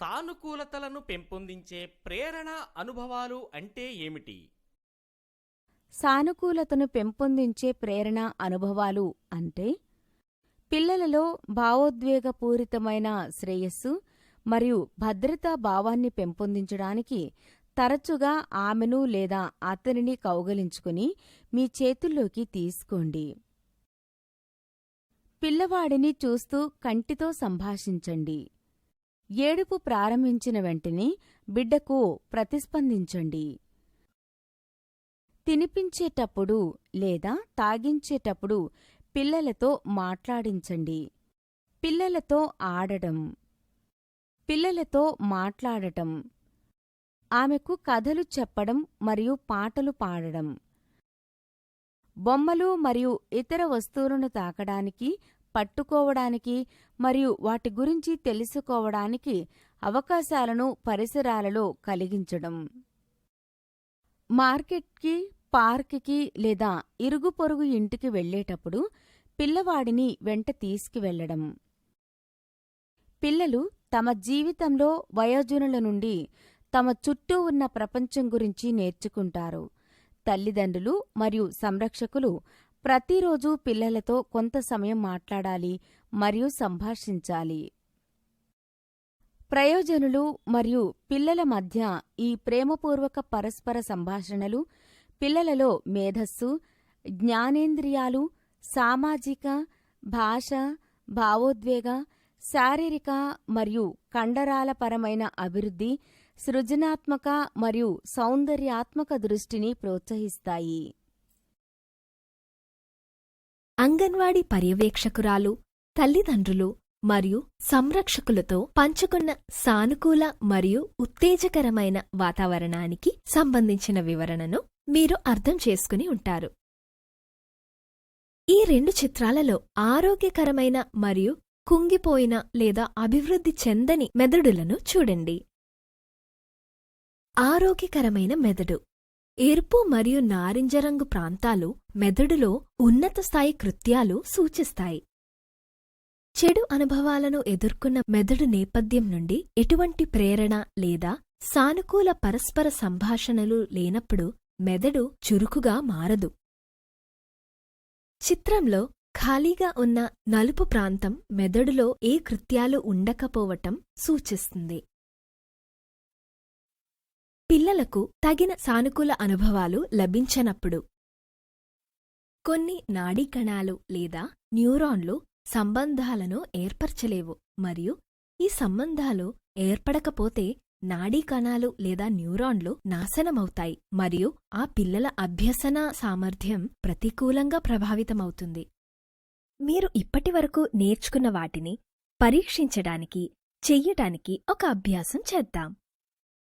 సానుకూలతలను పెంపొందించే ప్రేరణ అనుభవాలు అంటే ఏమిటి? సానుకూలతను పెంపొందించే ప్రేరణ అనుభవాలు అంటే పిల్లలలో భావోద్వేగపూరితమైన శ్రేయస్సు మరియు భద్రతా భావాన్ని పెంపొందించడానికి తరచుగా ఆమెను లేదా అతనిని కౌగలించుకుని మీ చేతుల్లోకి తీసుకోండి. పిల్లవాడిని చూస్తూ కంటితో సంభాషించండి. ఏడుపు ప్రారంభించిన వెంటనే బిడ్డకు ప్రతిస్పందించండి. తినిపించేటప్పుడు లేదా తాగించేటప్పుడు పిల్లలతో మాట్లాడించండి. పిల్లలతో ఆడడం, పిల్లలతో మాట్లాడటం, ఆమెకు కథలు చెప్పడం మరియు పాటలు పాడడం, బొమ్మలు మరియు ఇతర వస్తువులను తాకడానికి, పట్టుకోవడానికి మరియు వాటి గురించి తెలుసుకోవడానికి అవకాశాలను పరిసరాలలో కలిగించడం. మార్కెట్కి, పార్కుకి లేదా ఇరుగుపొరుగు ఇంటికి వెళ్లేటప్పుడు పిల్లవాడిని వెంట తీసుకువెళ్లడం. పిల్లలు తమ జీవితంలో వయోజనుల నుండి తమ చుట్టూ ఉన్న ప్రపంచం గురించి నేర్చుకుంటారు. తల్లిదండ్రులు మరియు సంరక్షకులు ప్రతిరోజూ పిల్లలతో కొంత సమయం మాట్లాడాలి మరియు సంభాషించాలి. ప్రయోజనులు మరియు పిల్లల మధ్య ఈ ప్రేమపూర్వక పరస్పర సంభాషణలు పిల్లలలో మేధస్సు, జ్ఞానేంద్రియాలు, సామాజిక, భాష, భావోద్వేగ, శారీరక మరియు కండరాలపరమైన అభివృద్ధి, సృజనాత్మక మరియు సౌందర్యాత్మక దృష్టిని ప్రోత్సహిస్తాయి. అంగన్వాడీ పర్యవేక్షకురాలు, తల్లిదండ్రులు మరియు సంరక్షకులతో పంచుకున్న సానుకూల మరియు ఉత్తేజకరమైన వాతావరణానికి సంబంధించిన వివరణను మీరు అర్థం చేసుకుని ఉంటారు. ఈ 2 చిత్రాలలో ఆరోగ్యకరమైన మరియు కుంగిపోయిన లేదా అభివృద్ధి చెందని మెదడులను చూడండి. ఆరోగ్యకరమైన మెదడు ఎరుపు మరియు నారింజ రంగు ప్రాంతాలు మెదడులో ఉన్నత స్థాయి కృత్యాలు సూచిస్తాయి. చెడు అనుభవాలను ఎదుర్కొన్న మెదడు నేపథ్యం నుండి ఎటువంటి ప్రేరణ లేదా సానుకూల పరస్పర సంభాషణలు లేనప్పుడు మెదడు చురుకుగా మారదు. చిత్రంలో ఖాళీగా ఉన్న నలుపు ప్రాంతం మెదడులో ఏ కృత్యాలు ఉండకపోవటం సూచిస్తుంది. పిల్లలకు తగిన సానుకూల అనుభవాలు లభించనప్పుడు కొన్ని నాడీ కణాలు లేదా న్యూరాన్లు సంబంధాలను ఏర్పరచలేవు మరియు ఈ సంబంధాలు ఏర్పడకపోతే నాడీ కణాలు లేదా న్యూరాన్లు నాశనమవుతాయి మరియు ఆ పిల్లల అభ్యసన సామర్థ్యం ప్రతికూలంగా ప్రభావితమవుతుంది. మీరు ఇప్పటివరకు నేర్చుకున్న వాటిని పరీక్షించడానికి చెయ్యటానికి ఒక అభ్యాసం చేద్దాం.